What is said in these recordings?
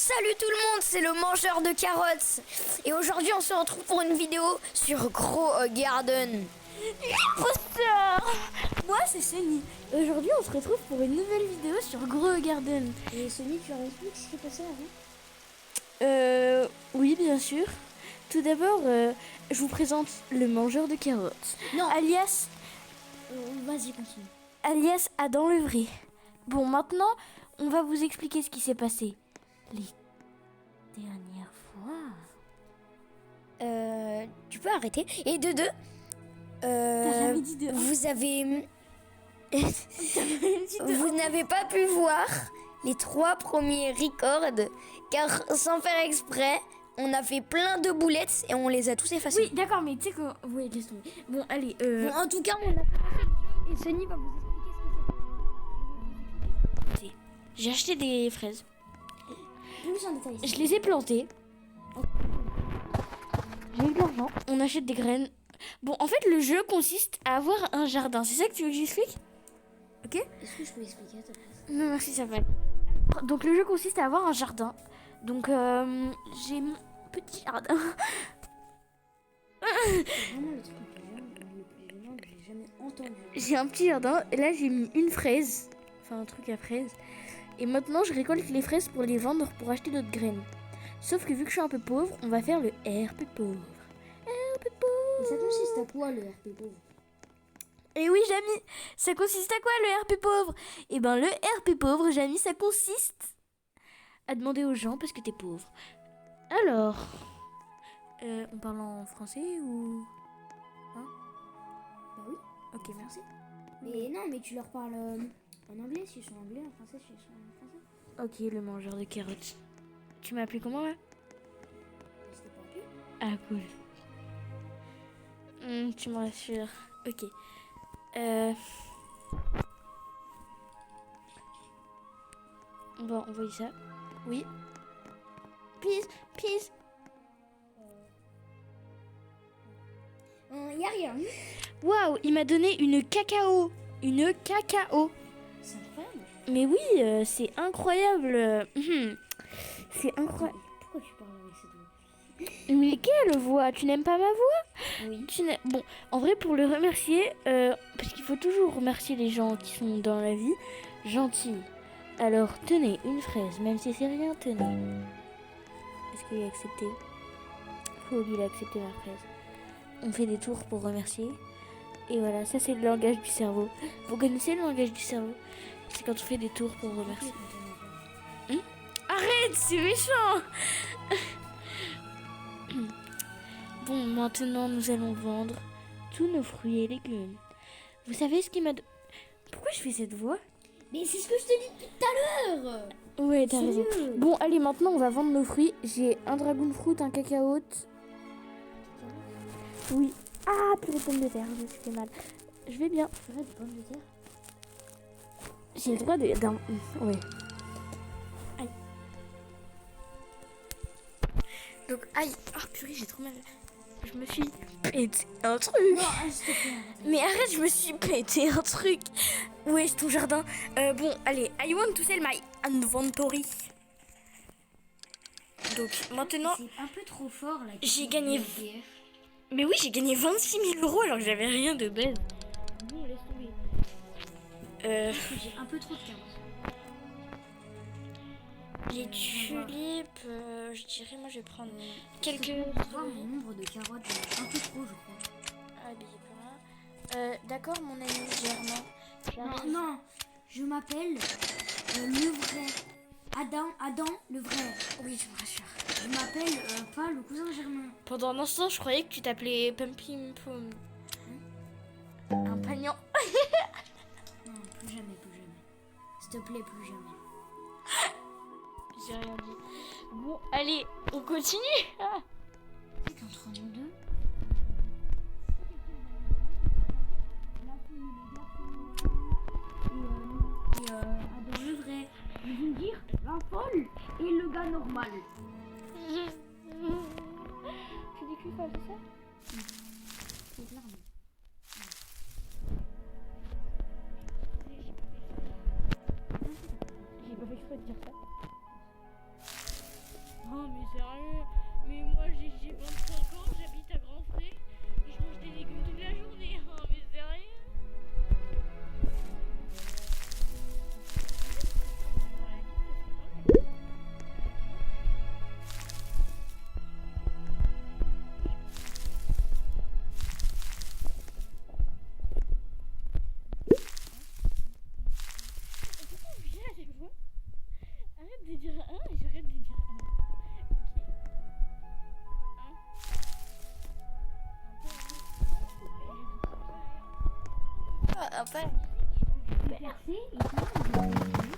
Salut tout le monde, c'est le mangeur de carottes. Et aujourd'hui on se retrouve pour une vidéo sur Grow Garden. Imposteur. Moi c'est Sony. Aujourd'hui on se retrouve pour une nouvelle vidéo sur Grow Garden. Et Sony, tu leur expliques ce qui s'est passé avant? Oui bien sûr. Tout d'abord, je vous présente le mangeur de carottes. Non. Alias Vas-y, continue. alias Adam le vrai. Bon, maintenant, on va vous expliquer ce qui s'est passé. Les dernières fois. Tu peux arrêter. Et de deux, T'as jamais dit de un. vous avez... Vous n'avez pas pu voir les 3 premiers records car sans faire exprès, on a fait plein de boulettes et on les a tous effacés. Oui, d'accord, mais tu sais que... Oui, laisse tomber. Bon, allez, Bon, en tout cas, on a commencé le jeu et Sony va vous expliquer ce qui s'est passé. j'ai acheté des fraises. Plus en détail. Je les ai plantées. J'ai eu de l'argent. On achète des graines. Bon, en fait, le jeu consiste à avoir un jardin. C'est ça que tu veux que j'explique? Ok? Est-ce que je peux expliquer à ta place? Non, merci, ça va. Donc, le jeu consiste à avoir un jardin. Donc, j'ai mon petit jardin. C'est vraiment le truc le plus gênant que j'ai jamais entendu. J'ai un petit jardin. Et là, j'ai mis une fraise. Enfin, un truc à fraises. Et maintenant, je récolte les fraises pour les vendre pour acheter d'autres graines. Sauf que vu que je suis un peu pauvre, on va faire le RP pauvre. RP pauvre. Et ça consiste à quoi le RP pauvre? Et oui, Jamy, ça consiste à quoi le RP pauvre? Eh ben, le RP pauvre, Jamy, ça consiste à demander aux gens parce que t'es pauvre. Alors, on parle en français ou... Hein? Bah oui, Ok, merci. mais non, mais tu leur parles en anglais s'ils sont anglais, en français s'ils sont français. Ok, le mangeur de carottes. Tu m'as appelé comment là? C'était pas appelé. Ah, cool. Tu me rassures. Ok. On va envoyer ça. Oui. Peace, peace. Y a rien. Waouh, il m'a donné une cacao. Une cacao. C'est incroyable. Mais oui, c'est incroyable. C'est incroyable. Pourquoi tu parles avec cette voix? Mais quelle voix? Tu n'aimes pas ma voix? Oui. Bon, en vrai, pour le remercier, parce qu'il faut toujours remercier les gens qui sont dans la vie, gentils. Alors, tenez, une fraise, même si c'est rien, tenez. Est-ce qu'il a accepté? Oh, lui, il a accepté ma fraise. On fait des tours pour remercier. Et voilà, ça c'est le langage du cerveau. Vous connaissez le langage du cerveau? C'est quand on fait des tours pour remercier. Arrête, c'est méchant. Bon, maintenant nous allons vendre tous nos fruits et légumes. Vous savez ce qui m'a... Pourquoi je fais cette voix? Mais c'est ce que je te dis depuis tout à l'heure. Ouais, t'as raison. Sérieux? Bon, allez, maintenant on va vendre nos fruits. J'ai un dragon fruit, un cacao. Oui. Ah, purée de pommes de terre, je me suis fait mal. Je vais bien. Tu veux des pommes de terre? J'ai le droit d'un... Ouais. Aïe. Donc, aïe. Ah, purée, j'ai trop mal. Je me suis pété un truc. Non, s'il te plaît, arrête. Mais arrête, je me suis pété un truc. Où est ton jardin? Bon, allez. I want to sell my inventory. Donc, maintenant... C'est un peu trop fort là. J'ai gagné... Mais oui, j'ai gagné 26 000 € alors que j'avais rien de base. Bon, laisse tomber. J'ai un peu trop de carottes. Les tulipes, je dirais, moi je vais prendre quelques... Voir mon nombre de carottes, j'ai un peu trop, je crois. Ah, billet pour moi. D'accord, mon ami Germain. Non, non, je m'appelle le vrai. Adam, le vrai. Oui, je me rassure. Je m'appelle pas le cousin Germain. Pendant un instant, je croyais que tu t'appelais Pumpkin Pum. Un pagnon. Non, plus jamais, plus jamais. S'il te plaît, plus jamais. J'ai rien dit. Bon, allez, on continue. Ah. Tu sais qu'entre nous deux, et Adam le vrai, je veux dire la folle et le gars normal. Tu dis que c'est ça? C'est clairement. J'ai pas fait exprès de dire ça. mais sérieux. Mais moi j'ai 25 ans, j'habite à Grand Frais et je mange des légumes toute la journée. Oh, mais sérieux. Arrête de dire un et j'arrête de dire un. Après, Percer et toi,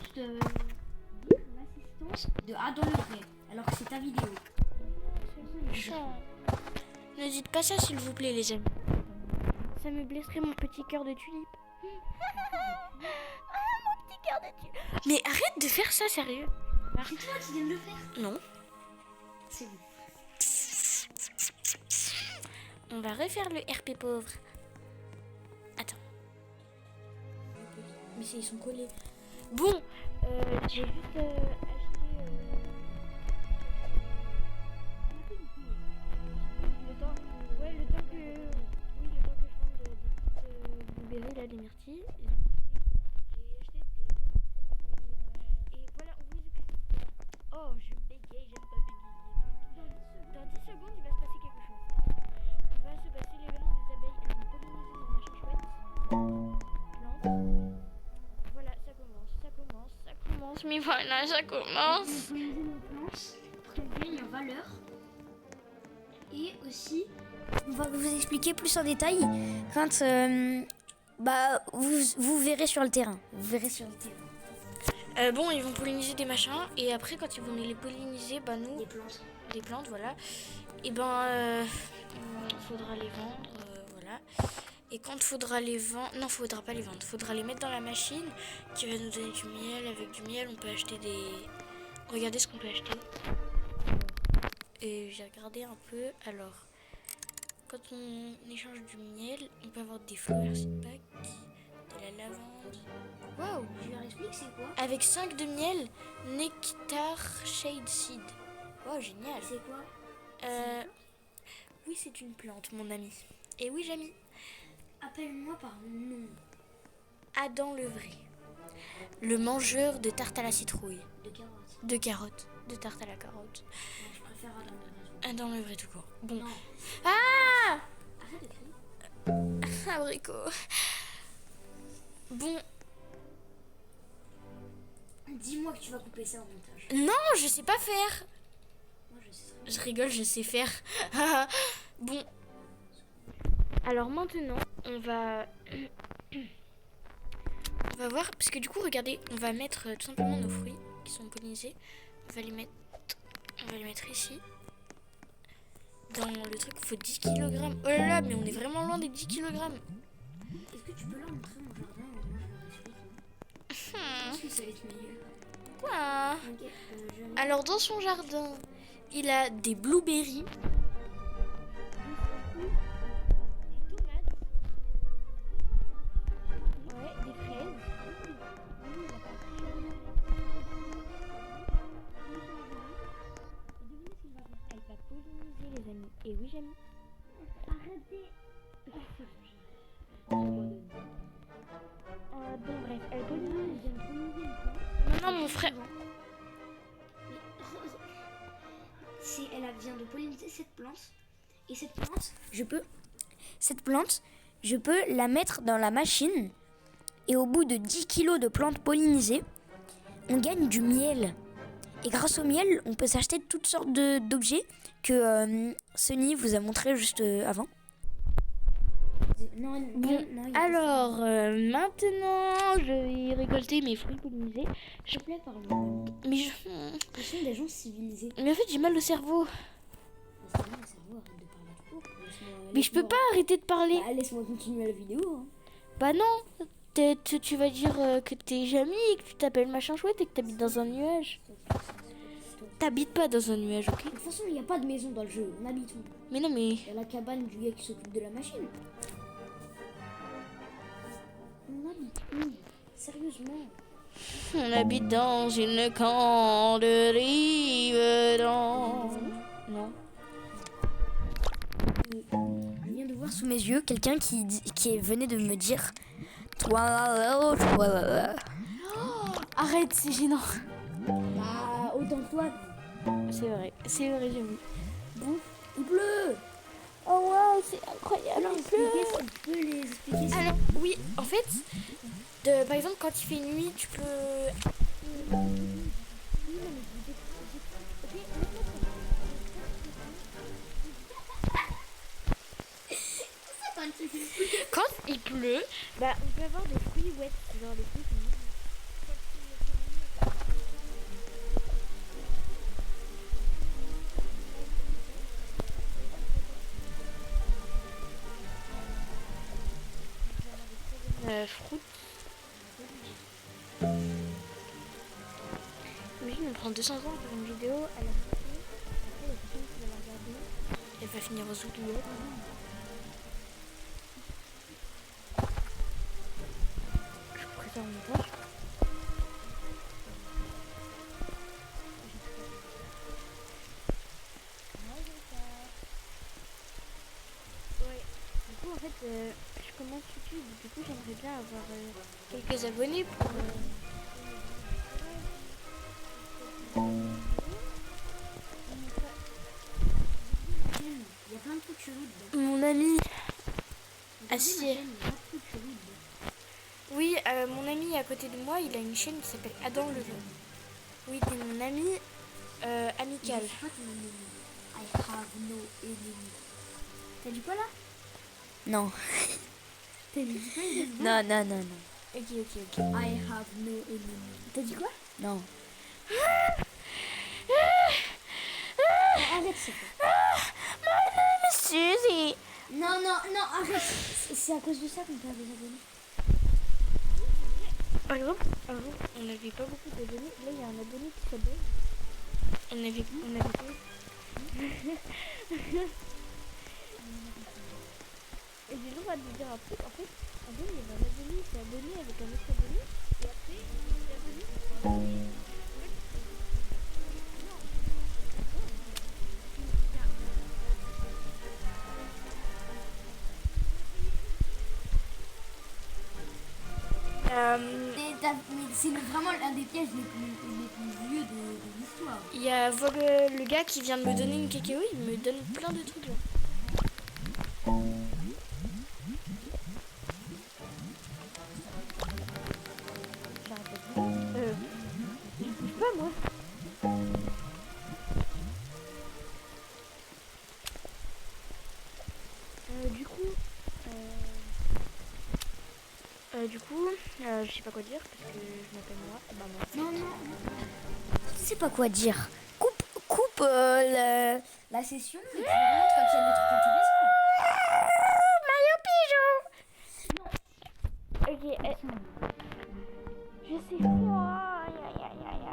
juste dire l'assistance de A dans le vrai, alors que c'est ta vidéo. Ne dites pas ça s'il vous plaît les amis. Ça me blesserait mon petit cœur de tulipe. Mon petit cœur de tulipe. Mais arrête de faire ça sérieux. C'est toi qui viens de le faire. Non. C'est bon. On va refaire le RP pauvre. Attends. Mais ils sont collés. Bon, j'ai juste acheté le temps que oui, le temps que je vende des petites blueberries là, des myrtilles. J'ai acheté des tomates et voilà, on vous explique. Oh, je bégaye, j'aime pas bégayer. Dans 10 secondes, il va se passer quelque chose. Il va se passer l'événement des abeilles. Elles vont polliniser nos machins chouettes. Plantes. Voilà, ça commence, mais voilà, ça commence. Polliniser nos plantes pour qu'elles gagnent en valeur. Et aussi, on va vous expliquer plus en détail quand vous verrez sur le terrain. Vous verrez sur le terrain. Bon, ils vont polliniser des machins et après, quand ils vont les polliniser, bah nous, des plantes, voilà. Et ben, faudra les vendre, voilà. Et quand faudra les vendre, non, faudra pas les vendre, faudra les mettre dans la machine qui va nous donner du miel. Avec du miel, on peut acheter des. Regardez ce qu'on peut acheter. Et j'ai regardé un peu. Alors, quand on échange du miel, on peut avoir des fleurs, c'est pack, de la lavande. Waouh! je leur explique c'est quoi. Avec 5 de miel, nectar shade seed. Wow, génial. C'est quoi? Oui, c'est une plante, mon ami. Et oui, Jamy. Appelle-moi par mon nom. Adam le vrai. Le mangeur de tarte à la citrouille. De carottes. De carottes. De tarte à la carotte. Non, je préfère Adam le vrai. Adam le vrai tout court. Bon. Non. Ah! Arrête de crier. Abricot. Bon. Dis-moi que tu vas couper ça au montage. Non, je sais pas faire. Moi je sais. Je rigole, je sais faire. Bon. Alors maintenant, on va voir, parce que du coup, regardez, on va mettre tout simplement nos fruits qui sont pollinisés. On va les mettre ici. Dans le truc, il faut 10 kg. Oh là là, mais on est vraiment loin des 10 kg. Est-ce que tu peux leur montrer mon jardin ou moi je leur explique? Je pense que ça va être meilleur. Quoi? Ok, Alors dans son jardin, il a des blueberries. Et oui, Jamy. arrêtez. Bon, bref, elle pollinise. Non, mon frère. Elle vient de polliniser cette plante. Et cette plante, je peux la mettre dans la machine et au bout de 10 kilos de plantes pollinisées, on gagne du miel. Et grâce au miel, on peut s'acheter toutes sortes d'objets que Sunny vous a montré juste avant. Bon, alors maintenant, je vais récolter mes fruits pollinisés. S'il te plaît, parle-moi. Mais Ce sont des gens civilisés. Mais en fait, j'ai mal au cerveau. C'est bon, le cerveau, arrête de parler trop. Mais je peux pas arrêter de parler. Bah, laisse-moi continuer la vidéo. Hein. Bah non. Tu vas dire que t'es Jamy et que tu t'appelles machin chouette et que t'habites dans un nuage. T'habites pas dans un nuage, ok? De toute façon, il n'y a pas de maison dans le jeu. On habite où? Mais non, mais... Il y a la cabane du gars qui s'occupe de la machine. On habite où? Sérieusement? On habite dans une camp de rive dans... mes yeux quelqu'un qui venait de me dire toi. Arrête, c'est gênant. Bah, autant que toi. C'est vrai, j'avoue. Bon, il pleut. Oh waouh, c'est incroyable. Alors, il pleut. tu peux les expliquer Alors, oui, en fait, par exemple, quand il fait nuit, tu peux. Quand il pleut, bah, on peut avoir des fruits wet, genre des fruits qui fruits. Imagine, on prend 200 ans pour faire une vidéo à la sortie. Après, la personne qui va la regarder, elle va finir aux oubliettes. Je ferai ça en montage. Ouais. Du coup, en fait, je commence YouTube. Du coup, j'aimerais bien avoir quelques abonnés pour. Il y a plein de trucs chelous dedans. Mon ami. Regardez ma Assis. chaîne, il y a plein de trucs chelous dedans. Oui, mon ami à côté de moi, il a une chaîne qui s'appelle Adam Levin. Oui, c'est mon ami amical. C'est quoi ton ennemi? I have no enemy. T'as dit quoi là? Non. T'as dit quoi? Non, non, non, non. Ok. I have no enemy. T'as dit quoi? Non. Arrête ça. Suzy. Non, non, non, arrête. C'est à cause de ça qu'on perd des abonnés. Par exemple, avant, on n'avait pas beaucoup d'abonnés. Là, il y a un abonné qui s'abonne. On avait pas. Et j'ai le droit de dire un truc. En fait, avant, il y avait un abonné qui s'est abonné avec un autre abonné. Et après, il s'est abonné. Mais c'est vraiment l'un des pièges les plus vieux de l'histoire. Il y a Vogue, le gars qui vient de me donner une KKO, il me donne plein de trucs là. Je bouge pas moi. Je sais pas quoi dire parce que je m'appelle moi. Bah moi. Non, non, Je sais pas quoi dire. Coupe la session et tu remontes quand il y a des trucs intéressants. Ok. Je sais quoi.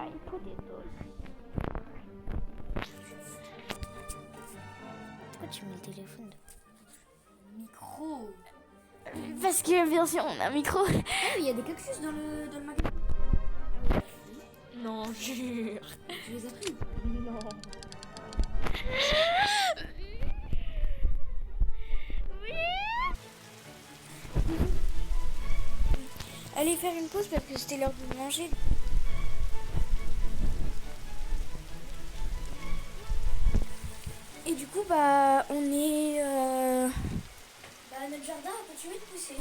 Aïe. Potatoes. Pourquoi tu mets le téléphone Micro. Parce que bien sûr on a un micro. Ah, mais il y a des cactus dans le magasin. Non, jure. Tu les as pris? Non. Allez faire une pause parce que c'était l'heure de manger. Et du coup, bah, on est. Notre jardin a continué de pousser.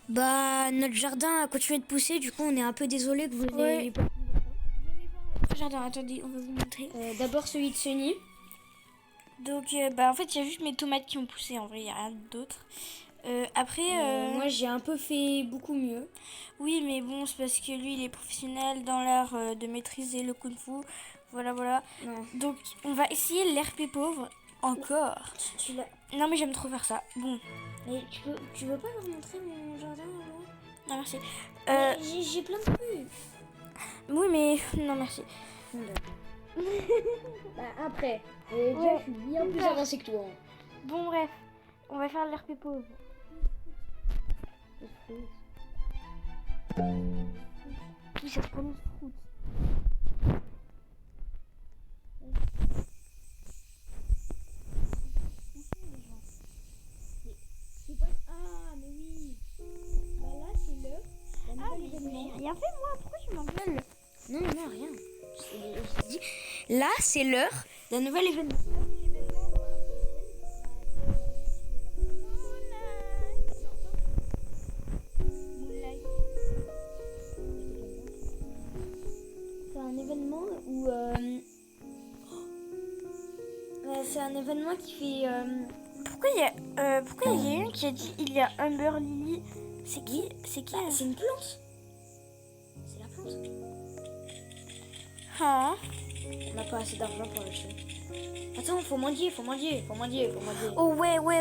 Bah, notre jardin a continué de pousser, du coup, on est un peu désolé que vous Ouais. l'ayez pas. Jardin, attendez, on va vous montrer. D'abord celui de Sony. Donc, bah, en fait, il y a juste mes tomates qui ont poussé. En vrai, il n'y a rien d'autre. Après. Moi, j'ai un peu fait beaucoup mieux. Oui, mais bon, c'est parce que lui, il est professionnel dans l'art de maîtriser le kung-fu. Voilà. Non. Donc, on va essayer l'RP pauvre encore. Tu l'as. Non, mais j'aime trop faire ça. Bon, Mais tu veux pas leur montrer mon jardin avant? non, merci. J'ai plein de trucs. Oui, mais non, merci. Bah après. Et déjà, je suis bien plus avancée que toi. Bon, bref, on va faire l'RP pauvre. Oui, ça se prononce fruit. J'ai rien fait moi, pourquoi tu m'engueules? Non, non, rien. Je dis, là, c'est l'heure d'un nouvel événement. C'est un événement où... c'est un événement qui fait... Pourquoi il y a une qui a dit il y a Amber Lily? C'est qui? C'est qui? c'est une plante. C'est la plante. Ah. On n'a pas assez d'argent pour l'acheter. Attends, faut mendier. Oh ouais. Oui.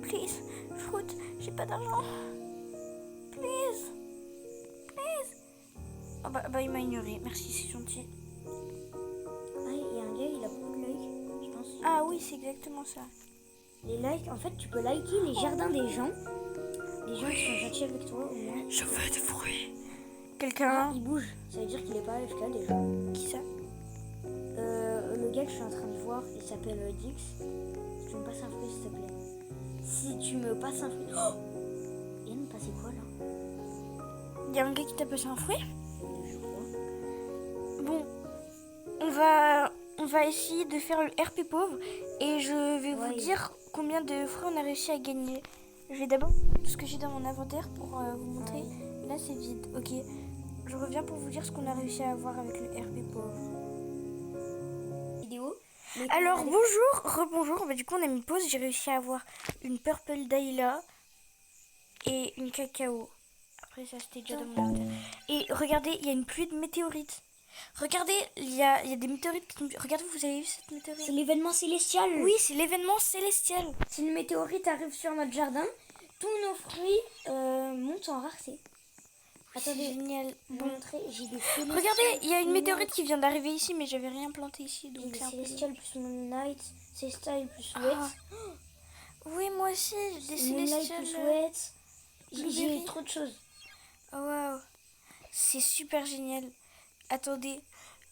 Please, fruit, j'ai pas d'argent. Please. Oh bah il m'a ignoré, merci, c'est gentil. Ah, il y a un gars, il a beaucoup de likes, je pense. Ah oui, c'est exactement ça. Les likes, en fait, tu peux liker les jardins des gens. Des gens qui sont gentils avec toi, au moins. Je veux des fruits. Ah, Quelqu'un? il bouge. Ça veut dire qu'il est pas AFK déjà. Qui ça? Le gars que je suis en train de voir, il s'appelle Dix. Si tu me passes un fruit, s'il te plaît. Si tu me passes un fruit... Oh, il vient de me passer quoi, là? Il y a un gars qui t'a passé un fruit? Je crois. Bon, on va essayer de faire le RP pauvre et je vais vous dire combien de fruits on a réussi à gagner. Je vais d'abord tout ce que j'ai dans mon inventaire pour vous montrer. Là c'est vide, ok. Je reviens pour vous dire ce qu'on a réussi à avoir avec le RP pauvre. Vidéo. Alors bonjour, rebonjour. Bah, du coup on a mis pause, j'ai réussi à avoir une Purple Dahlia et une cacao. Après ça c'était déjà dans mon inventaire. Et regardez, il y a une pluie de météorites. Regardez, il y a des météorites qui tombent. Regardez, vous avez vu cette météorite? C'est l'événement célestial. Oui, c'est l'événement célestial. Si une météorite arrive sur notre jardin, tous nos fruits montent en rareté. Attendez, Génial. bon, montrer, j'ai des célestials. Regardez, il y a une météorite qui vient d'arriver ici, mais j'avais rien planté ici, J'ai donc des c'est un peu... célestials plus Moonlight, Célestial plus Wet. Ah. Oui, moi aussi, j'ai des Moonlight célestials. plus Wet. J'ai Blueberry. trop de choses. Oh, waouh, c'est super génial. Attendez,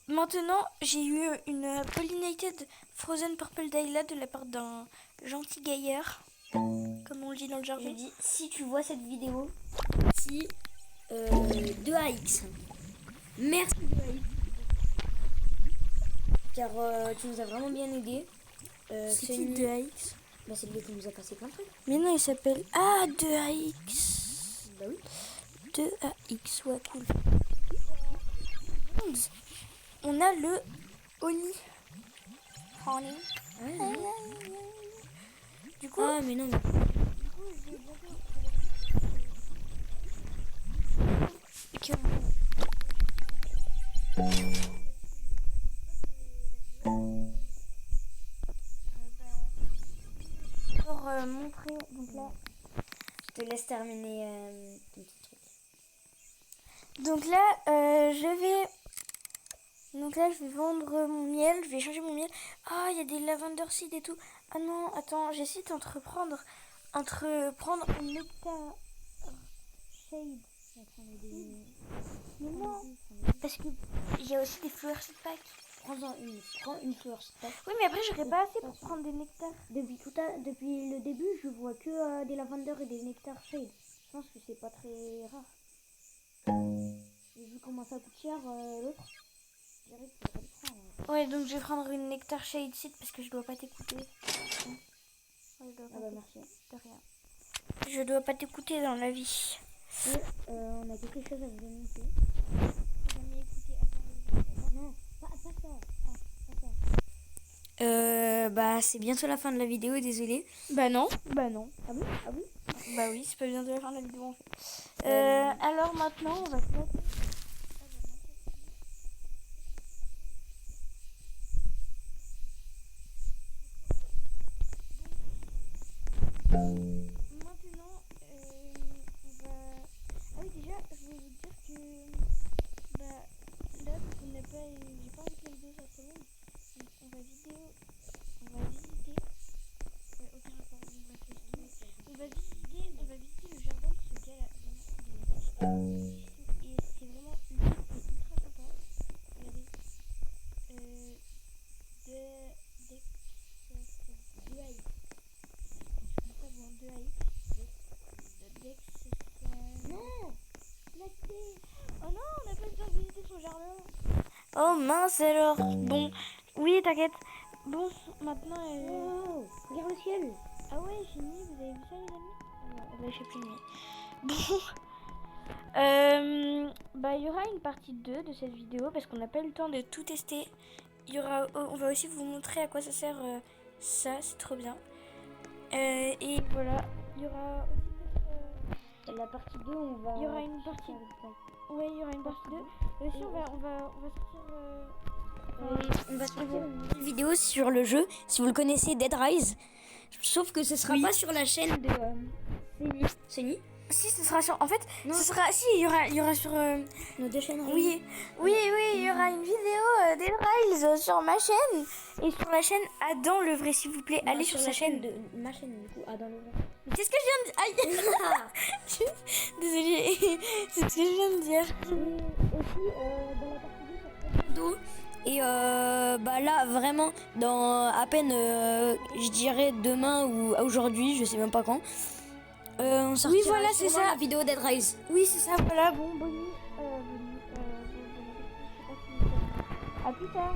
maintenant j'ai eu une pollinated Frozen Purple Dahlia de la part d'un gentil gaillard, comme on le dit dans le Je jargon. dis, si tu vois cette vidéo, si 2AX. Merci 2AX. Car tu nous as vraiment bien aidé. C'est qui 2AX? Bah, c'est lui qui nous a passé plein de trucs. Mais non, il s'appelle... Ah, 2AX. Bah oui. 2AX, ouais, cool. On a le Honey. Du coup, Ah, mais non. pour montrer, donc là, Je te laisse terminer ton petit truc. donc là, je vais vendre mon miel, je vais changer mon miel. Ah, il y a des lavender seeds et tout. Ah non, attends, j'essaie d'entreprendre une nectar shade. Mais non, parce que il y a aussi des fleurs seed pack. Prends une fleur. Oui, mais après, j'aurais pas assez pour prendre des nectars. Depuis le début, je vois que des lavenders et des nectar shade. Je pense que c'est pas très rare. Et vu comment ça coûte cher, l'autre, je dirais que tu vas le prendre. Ouais, donc je vais prendre une nectar shade seed parce que je dois pas t'écouter. Ouais, je dois pas Ah bah merci. de rien. Je dois pas t'écouter dans la vie. Et on a quelque chose à vous annoncer. Non, pas ça. Ah, pas ça. Bah c'est bientôt la fin de la vidéo, désolé. Bah non. Ah bon? Bah oui, c'est pas bientôt la fin de la vidéo en fait. Alors maintenant, on va se mettre... Maintenant, on va... Ah oui, déjà, je voulais vous dire que... Bah, là, on n'a pas... J'ai pas envie que la vidéo soit trop longue. Donc, on va visiter... aucun rapport, on va visiter le jardin de ce gars-là. Et c'est vraiment ultra sympa. Regardez. Dex 2AX. Oh mince alors. Bon, oui, t'inquiète. Bon, maintenant. Oh, regarde le ciel. Ah ouais, fini, vous avez vu ça, les amis? Là, je sais plus. Bon. Bah, il y aura une partie 2 de cette vidéo parce qu'on n'a pas eu le temps de tout tester. On va aussi vous montrer à quoi ça sert ça, c'est trop bien. Et voilà, il y aura aussi La partie 2, on va. il y aura une partie. Ouais, il y aura une partie 2. Et aussi, on va sortir. On va sortir une vidéo sur le jeu, si vous le connaissez, Dead Rise. Sauf que ce sera pas sur la chaîne de Sony. Si, ce sera sur. En fait, Non. ce sera. Si, il y aura sur. Nos deux chaînes. Oui, il y aura une vidéo Dead Rise sur ma chaîne et sur la chaîne Adam le vrai, s'il vous plaît. Allez sur sa chaîne. de ma chaîne du coup. Dans le Qu'est-ce que je viens de dire? Aïe. Désolée, c'est ce que je viens de dire. Aussi, dans la partie 2, ça Et bah là vraiment dans à peine je dirais demain ou aujourd'hui, je sais même pas quand. On sortira Oui, voilà, c'est sûrement ça. la vidéo Dead Rise. Oui, c'est ça, voilà, bon, bonne nuit. À plus tard.